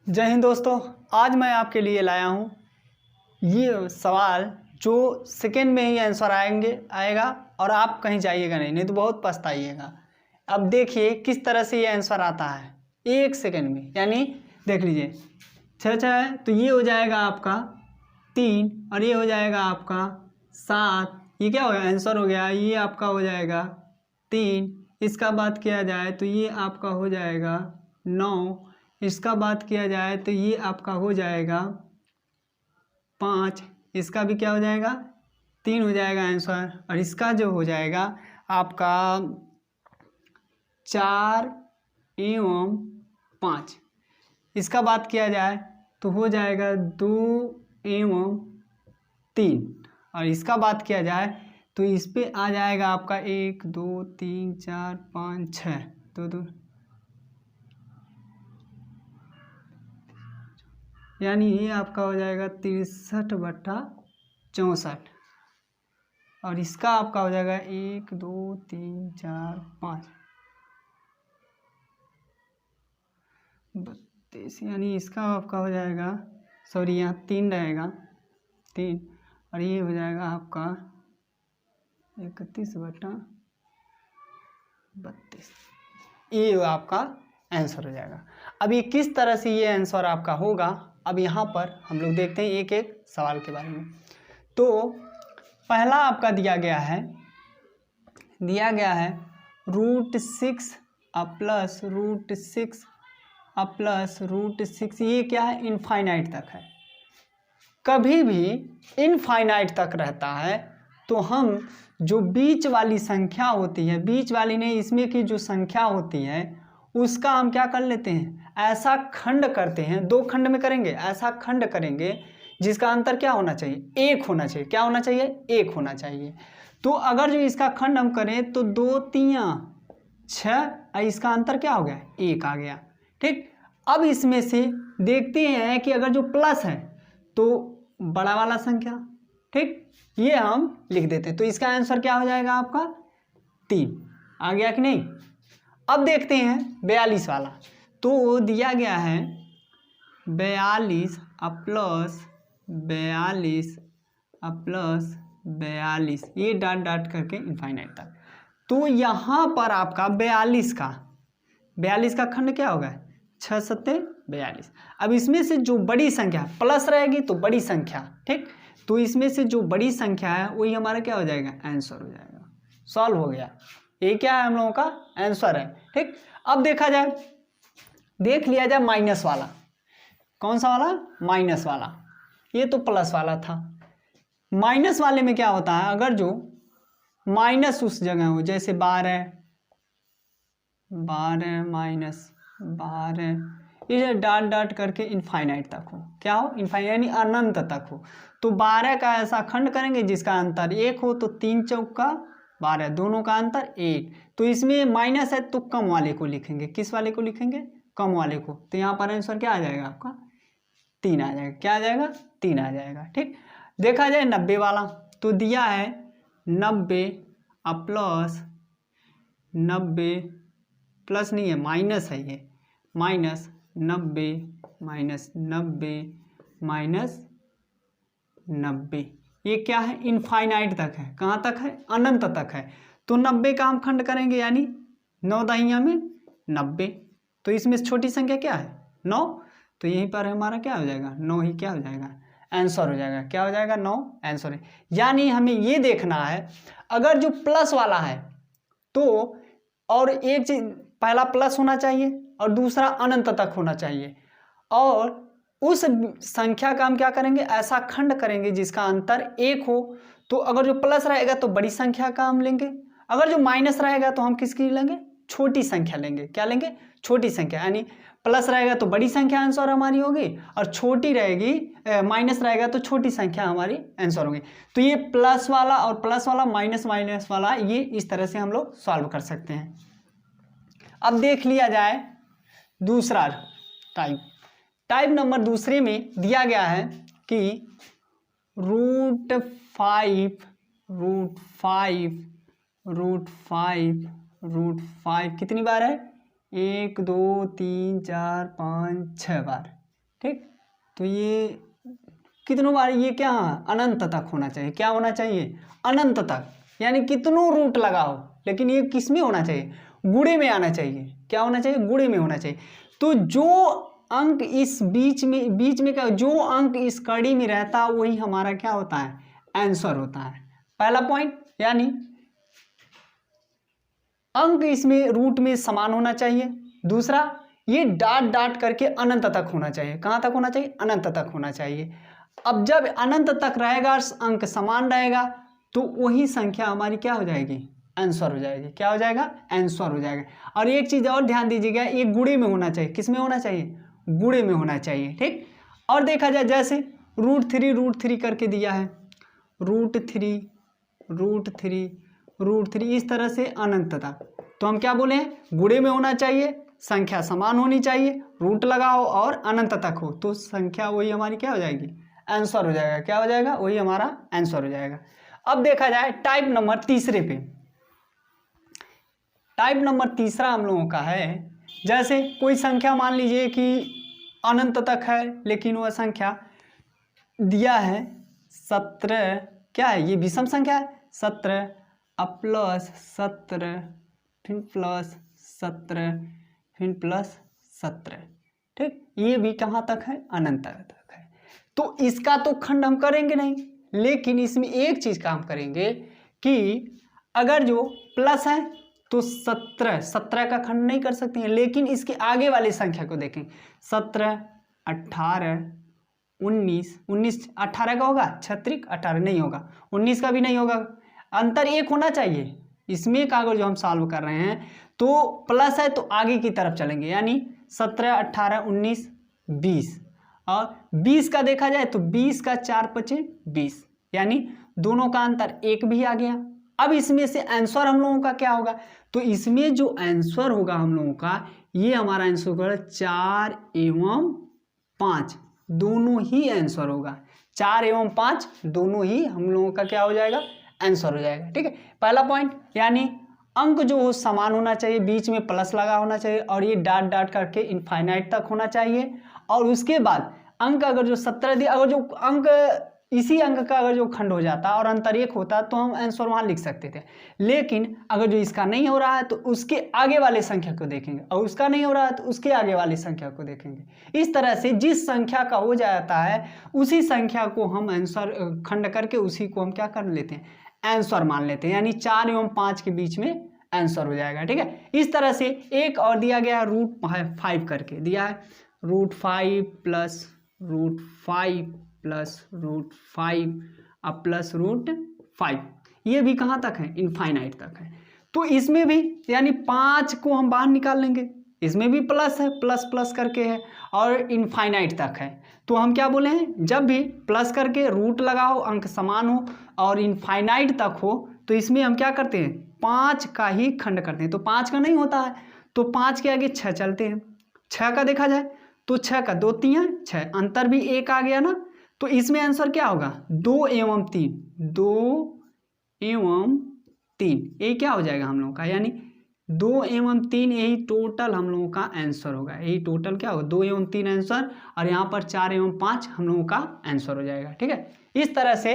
जय हिंद दोस्तों। आज मैं आपके लिए लाया हूँ ये सवाल जो सेकेंड में ही आंसर आएगा और आप कहीं जाइएगा नहीं तो बहुत पछताइएगा। अब देखिए किस तरह से ये आंसर आता है 1 सेकेंड में, यानी देख लीजिए 6 है तो ये हो जाएगा आपका 3 और ये हो जाएगा आपका 7। ये क्या हो गया, आंसर हो गया। ये आपका हो जाएगा 3। इसका बात किया जाए तो ये आपका हो जाएगा 9। इसका बात किया जाए तो ये आपका हो जाएगा 5। इसका भी क्या हो जाएगा 3 हो जाएगा आंसर। और इसका जो हो जाएगा आपका 4 एवं 5। इसका बात किया जाए तो हो जाएगा 2 एवं 3। और इसका बात किया जाए तो इस पे आ जाएगा आपका 1 2 3 4 5 6 तो यानी ये आपका हो जाएगा 63/64। और इसका आपका हो जाएगा 1 2 3 4 5 32। यानी इसका आपका हो जाएगा, सॉरी यहाँ 3 रहेगा 3 और ये हो जाएगा आपका 31/32। ये आपका आंसर हो जाएगा। अब ये किस तरह से ये आंसर आपका होगा, अब यहाँ पर हम लोग देखते हैं एक एक सवाल के बारे में। तो पहला आपका दिया गया है √6 प्लस √6 ये क्या है, इनफाइनाइट तक है। कभी भी इनफाइनाइट तक रहता है तो हम जो बीच वाली संख्या होती है, बीच वाली नहीं, इसमें की जो संख्या होती है उसका हम क्या कर लेते हैं, ऐसा खंड करते हैं। 2 खंड में करेंगे, ऐसा खंड करेंगे जिसका अंतर क्या होना चाहिए, 1 होना चाहिए। क्या होना चाहिए, 1 होना चाहिए। तो अगर जो इसका खंड हम करें तो 2 3 6, इसका अंतर क्या हो गया, 1 आ गया। ठीक, अब इसमें से देखते हैं कि अगर जो प्लस है तो बड़ा वाला संख्या, ठीक, ये हम लिख देते हैं। तो इसका आंसर क्या हो जाएगा आपका 3 आ गया कि नहीं। अब देखते हैं 42 वाला। तो दिया गया है 42 प्लस 42 ये डॉट करके इनफाइनाइट तक। तो यहाँ पर आपका 42 का खंड क्या होगा, 6 7 42। अब इसमें से जो बड़ी संख्या प्लस रहेगी तो बड़ी संख्या, ठीक, तो इसमें से जो बड़ी संख्या है वही हमारा क्या हो जाएगा, आंसर हो जाएगा। सॉल्व हो गया। ये क्या है, हम लोगों का आंसर है। ठीक, अब देखा जाए, देख लिया जाए माइनस वाला। कौन सा वाला, माइनस वाला। ये तो प्लस वाला था। माइनस वाले में क्या होता है, अगर जो माइनस उस जगह हो, जैसे 12 माइनस 12, ये डॉट करके इनफाइनाइट तक हो, क्या हो, इनफाइनाइट यानी अनंत तक हो। तो 12 का ऐसा खंड करेंगे जिसका अंतर 1 हो, तो 3 चौका 12, दोनों का अंतर 1। तो इसमें माइनस है तो कम वाले को लिखेंगे। किस वाले को लिखेंगे, कम वाले को। तो यहाँ पर आंसर क्या आ जाएगा आपका 3 आ जाएगा। क्या आ जाएगा, 3 आ जाएगा। ठीक, देखा जाए 90 वाला। तो दिया है 90 प्लस 90 प्लस नहीं है, माइनस है, ये -90 -90 ये क्या है, इनफाइनाइट तक है। कहाँ तक है, अनंत तक है। तो 90 का हम खंड करेंगे, यानी 9 दाहिया में 90। तो इसमें छोटी संख्या क्या है, 9। तो यहीं पर हमारा क्या हो जाएगा, 9 ही क्या हो जाएगा, आंसर हो जाएगा। क्या हो जाएगा, 9 आंसर है। यानी हमें ये देखना है, अगर जो प्लस वाला है तो और एक चीज, पहला प्लस होना चाहिए और दूसरा अनंत तक होना चाहिए। और उस संख्या का हम क्या करेंगे, ऐसा खंड करेंगे जिसका अंतर 1 हो। तो अगर जो प्लस रहेगा तो बड़ी संख्या का हम लेंगे, अगर जो माइनस रहेगा तो हम किसकी लेंगे, छोटी संख्या लेंगे। क्या लेंगे, छोटी संख्या। यानी प्लस रहेगा तो बड़ी संख्या आंसर हमारी होगी, और छोटी रहेगी, माइनस रहेगा तो छोटी संख्या हमारी आंसर होगी। तो ये प्लस वाला और प्लस वाला, माइनस वाला, ये इस तरह से हम लोग सॉल्व कर सकते हैं। अब देख लिया जाए दूसरा टाइप नंबर दूसरे में दिया गया है कि √5 कितनी बार है, 1 2 3 4 5 6 बार। ठीक। तो ये कितनों बार, ये क्या अनंत तक होना चाहिए, क्या होना चाहिए अनंत तक, यानी कितनों रूट लगाओ, लेकिन ये किस में होना चाहिए, गुणे में आना चाहिए। क्या होना चाहिए, गुणे में होना चाहिए। तो जो अंक इस बीच में क्या, जो अंक इस कड़ी में रहता है वही हमारा क्या होता है, आंसर होता है। पहला पॉइंट, यानी अंक इसमें रूट में समान होना चाहिए। दूसरा, ये डाट डाट करके अनंत तक होना चाहिए। कहाँ तक होना चाहिए, अनंत तक होना चाहिए। अब जब अनंत तक रहेगा, अंक समान रहेगा, तो वही संख्या हमारी क्या हो जाएगी, आंसर हो जाएगी। क्या हो जाएगा, आंसर हो जाएगा। और एक चीज और ध्यान दीजिएगा, ये गुणे में होना चाहिए। किस में होना चाहिए, गुणे में होना चाहिए। ठीक। और देखा जाए जैसे √3 करके दिया है, √3 इस तरह से अनंत तक, तो हम क्या बोले हैं, गुणे में होना चाहिए, संख्या समान होनी चाहिए, रूट लगाओ और अनंत तक हो, तो संख्या वही हमारी क्या हो जाएगी, आंसर हो जाएगा। क्या हो जाएगा, वही हमारा आंसर हो जाएगा। अब देखा जाए टाइप नंबर तीसरे पे। टाइप नंबर तीसरा हम लोगों का है, जैसे कोई संख्या मान लीजिए कि अनंत तक है, लेकिन वह संख्या दिया है 17, क्या है ये विषम संख्या है, 17 अब +17 फिर +17 फिर +17। ठीक, ये भी कहाँ तक है, अनंत तक है। तो इसका तो खंड हम करेंगे नहीं, लेकिन इसमें एक चीज काम करेंगे कि अगर जो प्लस है तो 17 का खंड नहीं कर सकते हैं, लेकिन इसके आगे वाली संख्या को देखें, 17 18 19 18 का होगा, 36 18 नहीं होगा, 19 का भी नहीं होगा, अंतर एक होना चाहिए। इसमें का अगर जो हम सॉल्व कर रहे हैं तो प्लस है तो आगे की तरफ चलेंगे, यानी 17 18 19 20, और 20 का देखा जाए तो 20 का 4 × 5 = 20, यानी दोनों का अंतर एक भी आ गया। अब इसमें से आंसर हम लोगों का क्या होगा, तो इसमें जो आंसर होगा हम लोगों का, ये हमारा आंसर होगा 4 एवं 5, दोनों ही आंसर होगा। 4 एवं 5 दोनों ही हम लोगों का क्या हो जाएगा, आंसर हो जाएगा। ठीक है, पहला पॉइंट, यानी अंक जो हो समान होना चाहिए, बीच में प्लस लगा होना चाहिए, और ये डाट डाट करके इनफाइनाइट तक होना चाहिए। और उसके बाद अंक अगर जो 17 दिया, अगर जो अंक इसी अंक का अगर जो खंड हो जाता और अंतर एक होता तो हम आंसर वहां लिख सकते थे, लेकिन अगर जो इसका नहीं हो रहा है तो उसके आगे वाले संख्या को देखेंगे, और उसका नहीं हो रहा है तो उसके आगे वाली संख्या को देखेंगे। इस तरह से जिस संख्या का हो जाता है उसी संख्या को हम आंसर खंड करके उसी को हम क्या कर लेते हैं, आंसर मान लेते हैं, यानी 4 एवं 5 के बीच में आंसर हो जाएगा। ठीक है, इस तरह से एक और दिया गया है √5 करके दिया है, √5 + √5 + √5 अब +√5, ये भी कहाँ तक है, इनफाइनाइट तक है। तो इसमें भी यानी 5 को हम बाहर निकाल लेंगे, इसमें भी प्लस है, प्लस प्लस करके है, और इनफाइनाइट तक है। तो हम क्या बोले हैं, जब भी प्लस करके रूट लगाओ, अंक समान हो और इनफाइनाइट तक हो, तो इसमें हम क्या करते हैं, 5 का ही खंड करते हैं। तो 5 का नहीं होता है तो 5 के आगे 6 चलते हैं, 6 का देखा जाए तो 6 का 2 3 6, अंतर भी एक आ गया ना, तो इसमें आंसर क्या होगा, 2 एवं 3, 2 एवं 3, ये क्या हो जाएगा हम लोगों का, यानी 2 एवं 3, यही टोटल हम लोगों का आंसर होगा। यही टोटल क्या होगा, 2 एवं 3 आंसर, और यहाँ पर 4 एवं 5 हम लोगों का आंसर हो जाएगा। ठीक है, इस तरह से।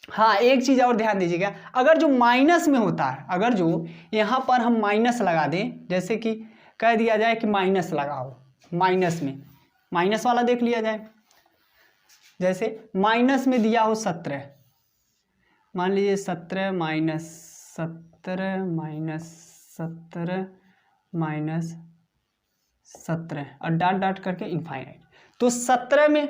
हाँ, एक चीज और ध्यान दीजिएगा, अगर जो माइनस में होता है, अगर जो यहाँ पर हम माइनस लगा दें, जैसे कि कह दिया जाए कि माइनस लगाओ, माइनस में माइनस वाला देख लिया जाए, जैसे माइनस में दिया हो 17, मान लीजिए 17 - 17 - 17 - 17 और डाट डाट करके इनफाइनाइट। तो 17 में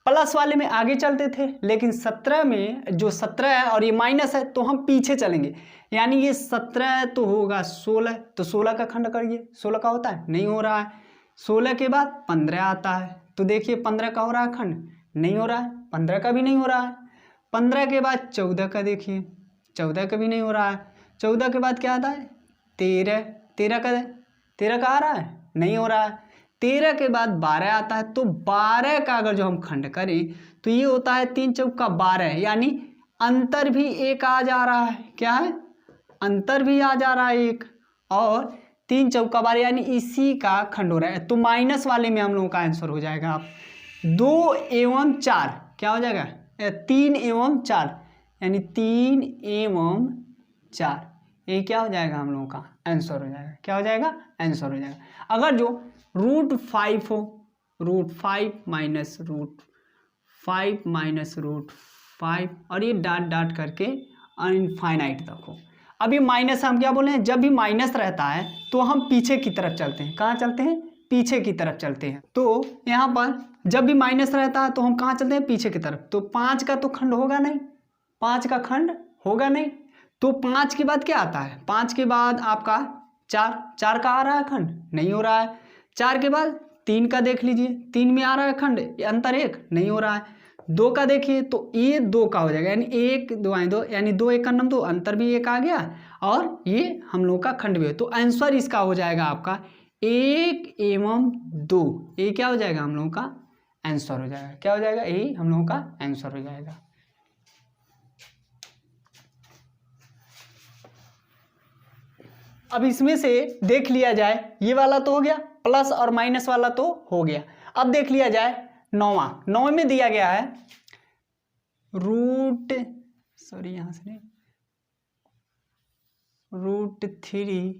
प्लस वाले में आगे चलते थे, लेकिन 17 में जो 17 है और ये माइनस है तो हम पीछे चलेंगे, यानी ये 17 तो होगा 16, तो 16 का खंड करिए, 16 का होता है, नहीं हो रहा है। 16 के बाद 15 आता है, तो देखिए 15 का हो रहा है खंड, नहीं हो रहा है, 15 का भी नहीं हो रहा है। 15 के बाद 14 का देखिए, 14 का भी नहीं हो रहा है। 14 के बाद क्या आता है, 13 का आ रहा है, नहीं हो रहा है। 13 के बाद 12 आता है, तो 12 का अगर जो हम खंड करें तो ये होता है 3 चौका 12, यानी अंतर भी एक आ जा रहा है। क्या है, अंतर भी आ जा रहा है एक, और 3 चौका 12, यानी इसी का खंड हो रहा है। तो माइनस वाले में हम लोगों का आंसर हो जाएगा, आप 2 एवं 4 क्या हो जाएगा, 3 एवं 4 यानी 3 एवं 4, ये क्या हो जाएगा हम लोगों का आंसर हो जाएगा। क्या हो जाएगा, आंसर हो जाएगा। अगर जो √5 हो, √5 माइनस √5 और ये डॉट करके इनफाइनाइट तक हो। अब ये माइनस हम क्या बोले हैं, जब भी माइनस रहता है तो हम पीछे की तरफ चलते हैं। कहाँ चलते हैं, पीछे की तरफ चलते हैं। तो यहाँ पर जब भी माइनस रहता है तो हम कहाँ चलते हैं, पीछे की तरफ। तो 5 का तो खंड होगा नहीं, 5 का खंड होगा नहीं, तो 5 के बाद क्या आता है, 5 के बाद आपका 4 का आ रहा है खंड, नहीं हो रहा है। 4 के बाद 3 का देख लीजिए, 3 में आ रहा है खंड, अंतर 1 नहीं हो रहा है। 2 का देखिए तो ये 2 का हो जाएगा, यानी 1 2 आए 2, यानी 2 1 का नम 2, अंतर भी 1 आ गया और ये हम लोग का खंड भी है। तो आंसर इसका हो जाएगा आपका 1 एवं 2, ये क्या हो जाएगा हम लोगों का आंसर हो जाएगा। क्या हो जाएगा, यही हम लोगों का आंसर हो जाएगा। अब इसमें से देख लिया जाए, ये वाला तो हो गया, प्लस और माइनस वाला तो हो गया। अब देख लिया जाए 9वें में दिया गया है यहाँ से नहीं, √3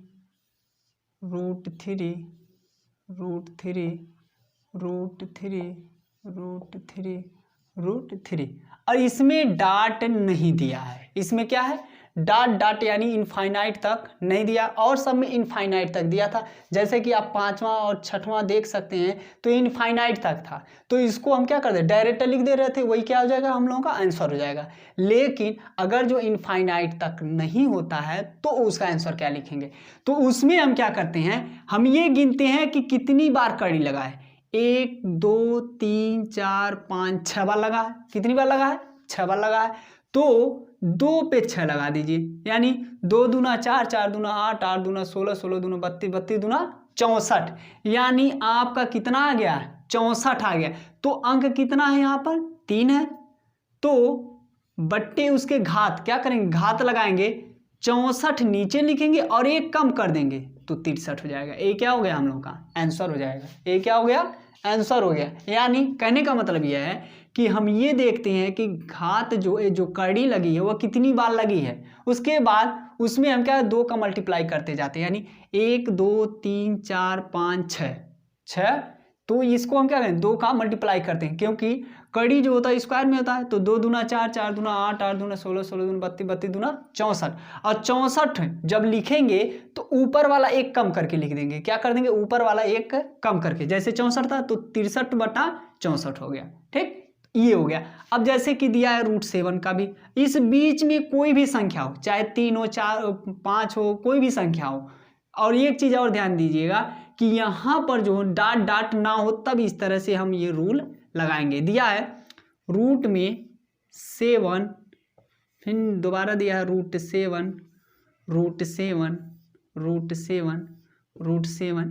और इसमें डाट नहीं दिया है। इसमें क्या है, डाट यानी इनफाइनाइट तक नहीं दिया, और सब में इनफाइनाइट तक दिया था। जैसे कि आप 5वां और 6वां देख सकते हैं तो इनफाइनाइट तक था, तो इसको हम क्या कर दे, डायरेक्ट लिख दे रहे थे, वही क्या हो जाएगा हम लोगों का आंसर हो जाएगा। लेकिन अगर जो इनफाइनाइट तक नहीं होता है तो उसका आंसर क्या लिखेंगे, तो उसमें हम क्या करते हैं, हम ये गिनते हैं कि कितनी बार कड़ी लगा है। 1 2 3 4 5 6 बार लगा है। कितनी बार लगा है, 6 बार लगा है। तो 2 पे 6 लगा दीजिए, यानी 2 दूना 4, 4 दूना 8, 8 दूना 16, 16 दूना 32, 32 दूना 64, यानी आपका कितना आ गया, 64 आ गया। तो अंक कितना है यहाँ पर, 3 है। तो बट्टे उसके घात क्या करेंगे, घात लगाएंगे, 64 नीचे लिखेंगे और 1 कम कर देंगे तो 63 हो जाएगा। ये क्या हो गया हम लोग का आंसर हो जाएगा। ये क्या हो गया, आंसर हो गया। यानी कहने का मतलब यह है कि हम ये देखते हैं कि घात जो कड़ी लगी है वह कितनी बार लगी है, उसके बाद उसमें हम क्या 2 का मल्टीप्लाई करते जाते हैं, यानी 1 2 3 4 5 6, तो इसको हम क्या करें 2 का मल्टीप्लाई करते हैं, क्योंकि कड़ी जो होता है स्क्वायर में होता है। तो 2 दूना 4, 4 दूना 8, 8 दूना 16, 16 दूना 32, 32 दूना 64, और 64 जब लिखेंगे तो ऊपर वाला 1 कम करके लिख देंगे। क्या कर देंगे, ऊपर वाला 1 कम करके, जैसे 64 था तो 63/64 हो गया। ठीक, ये हो गया। अब जैसे कि दिया है √7 का भी, इस बीच में कोई भी संख्या हो, चाहे 3 हो 4 हो 5 हो, कोई भी संख्या हो। और एक चीज और ध्यान दीजिएगा कि यहाँ पर जो डाट ना हो तब इस तरह से हम ये रूल लगाएंगे। दिया है √7, फिर दोबारा दिया है √7,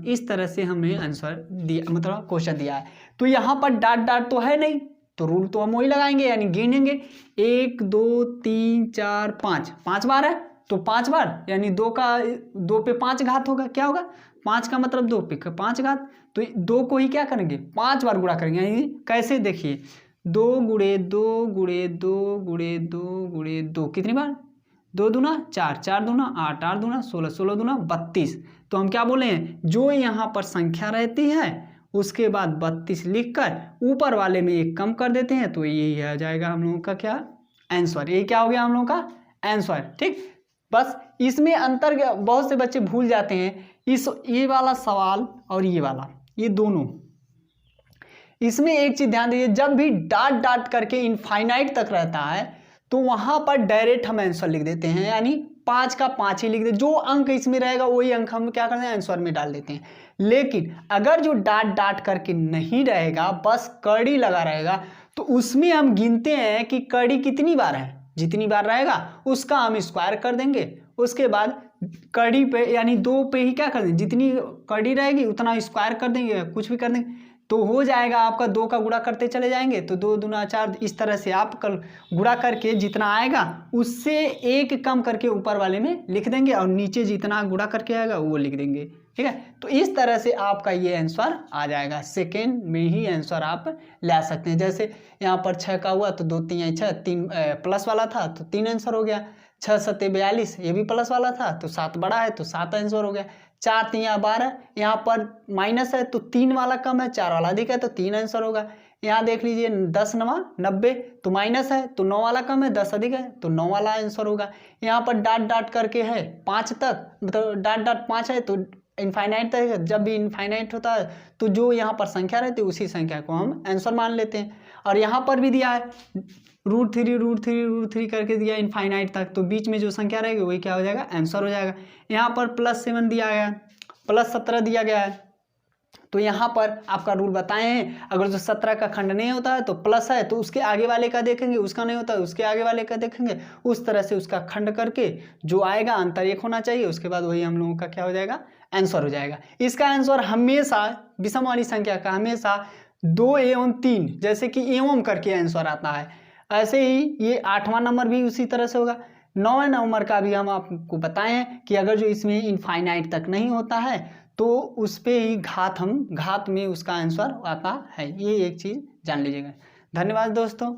इस तरह से हमें आंसर दिया, मतलब क्वेश्चन दिया है। तो यहाँ पर डाट तो है नहीं, तो रूल तो हम वही लगाएंगे, यानी गिनेंगे 1 2 3 4 5, 5 बार है तो 5 बार, यानी 2 पे 5 घात होगा। क्या होगा, 5 का मतलब 2 पे 5 घात, तो 2 को ही क्या करेंगे 5 बार गुणा करेंगे। यानी कैसे, देखिए 2 गुणे 2 गुणे 2 गुणे 2 गुणे 2, कितनी बार, 2 दूना 4, 4 दूना 8, 8 दूना 16, 16 दूना 32। तो हम क्या बोले हैं, जो यहाँ पर संख्या रहती है उसके बाद 32 लिखकर ऊपर वाले में 1 कम कर देते हैं, तो यही आ जाएगा हम लोगों का क्या आंसर। ये क्या हो गया हम लोगों का आंसर। ठीक, बस इसमें अंतर बहुत से बच्चे भूल जाते हैं, ये वाला सवाल और ये वाला, ये दोनों, इसमें एक चीज ध्यान दीजिए, जब भी डाट करके इनफाइनाइट तक रहता है तो वहां पर डायरेक्ट हम आंसर लिख देते हैं, यानी 5 का 5 ही लिख दे, जो अंक इसमें रहेगा वही अंक हम क्या करते हैं आंसर में डाल देते हैं। लेकिन अगर जो डाट करके नहीं रहेगा, बस कड़ी लगा रहेगा, तो उसमें हम गिनते हैं कि कड़ी कितनी बार है, जितनी बार रहेगा उसका हम स्क्वायर कर देंगे। उसके बाद कड़ी पे यानी 2 पे ही क्या कर देंगे, जितनी कड़ी रहेगी उतना स्क्वायर कर देंगे, कुछ भी कर देंगे, तो हो जाएगा आपका 2 का गुणा करते चले जाएंगे, तो 2 दूना 4, इस तरह से आप कल गुणा करके जितना आएगा उससे 1 कम करके ऊपर वाले में लिख देंगे और नीचे जितना गुणा करके आएगा वो लिख देंगे। ठीक है। तो इस तरह से आपका ये आंसर आ जाएगा, सेकेंड में ही आंसर आप ला सकते हैं। जैसे यहाँ पर 6 का हुआ तो 2 3 6, 3 प्लस वाला था तो 3 आंसर हो गया। 6 7 42, ये भी प्लस वाला था तो 7 बड़ा है तो 7 आंसर हो गया। 4 3 12, यहाँ पर माइनस है तो 3 वाला कम है, 4 वाला अधिक है तो 3 आंसर होगा। यहाँ देख लीजिए 10 9 90 तो माइनस है तो 9 वाला कम है, 10 अधिक है तो 9 वाला आंसर होगा। यहाँ पर डाट डाट करके है 5 तक, मतलब डाट डाट 5 है तो इनफाइनाइट तक है। जब भी इनफाइनाइट होता है तो जो यहाँ पर संख्या रहती है उसी संख्या को हम आंसर मान लेते हैं। और यहाँ पर भी दिया है √3 करके दिया इनफाइनाइट तक, तो बीच में जो संख्या रहेगी वही क्या हो जाएगा, आंसर हो जाएगा। यहाँ पर +7 दिया गया, +17 दिया गया है, तो यहाँ पर आपका रूल बताए हैं, अगर जो 17 का खंड नहीं होता है तो प्लस है तो उसके आगे वाले का देखेंगे, उसका नहीं होता है उसके आगे वाले का देखेंगे, उस तरह से उसका खंड करके जो आएगा अंतर 1 होना चाहिए, उसके बाद वही हम लोगों का क्या हो जाएगा, आंसर हो जाएगा। इसका आंसर हमेशा विषम वाली संख्या का हमेशा 2 एवं 3 जैसे कि एवं करके आंसर आता है, ऐसे ही ये 8वां नंबर भी उसी तरह से होगा। 9वें नंबर का भी हम आपको बताए हैं कि अगर जो इसमें इनफाइनाइट तक नहीं होता है तो उस पे ही घात में उसका आंसर आता है। ये एक चीज़ जान लीजिएगा। धन्यवाद दोस्तों।